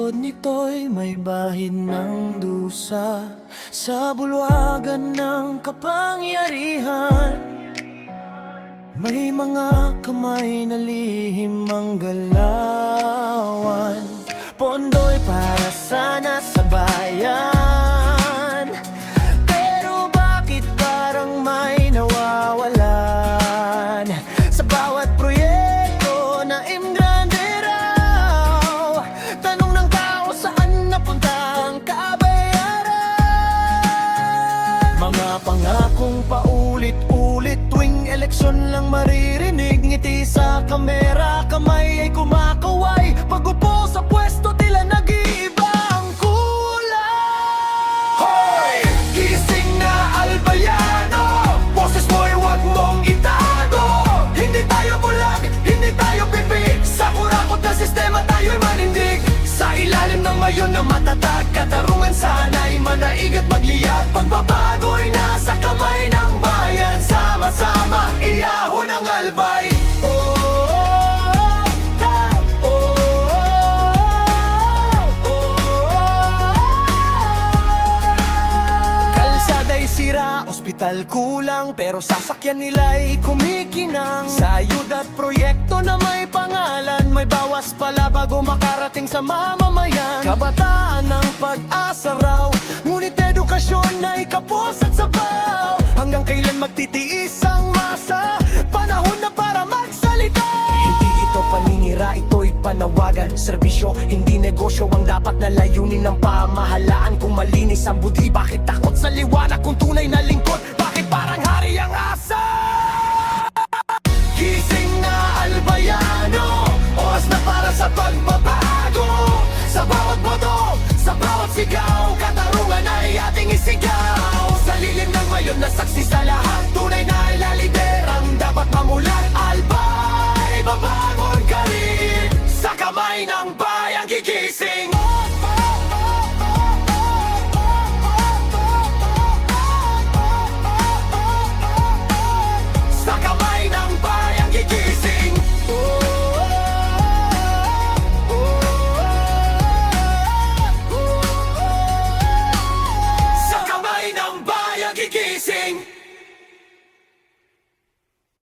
likod nito'y may bahid ng dusa, sa bulwagan ng kapangyarihan. May mga kamay na lihim ang galawan, pondo'y para sana sa bayan. Pero bakit parang may nawawalan sa bawat proyekto na imgrande raw? Tanong ng tao, saan napunta ang kabayaran? Mga pangakong paulit-ulit, tuwing eleksyon lang maririnig. Ngiti sa kamera, kamay ay kumakaway. Pag-upo sa pwesto, tila nag-iiba ang kulay. Hoy! Gising na albayano, boses mo'y huwag mong itago. Hindi tayo bulag, hindi tayo pipik, sa kurakot na sistema tayo'y manindig. Sa ilalim ng mayon na matatag, katarungan sana'y manaig at magliyab. Pagbabago'y nasa kamay ng bayan, sama-sama iyahon ang albay. Kalsada'y sira, ospital kulang, pero sasakyan nila'y kumikinang. Sa ayuda at proyekto na may pangalan, may bawas pala bago makarating sa mamamayan. Kabataan ng pag-asa raw, ngunit edukasyon ay kapos at sabaw. Hanggang kailan magtitiis ang masa? Panahon na para magsalita. Hindi ito paninira, ito'y panawagan. Serbisyo, hindi negosyo ang dapat na layunin ng pamahalaan. Kung malinis ang budhi, bakit takot sa liwanag? Kung tunay na lingkod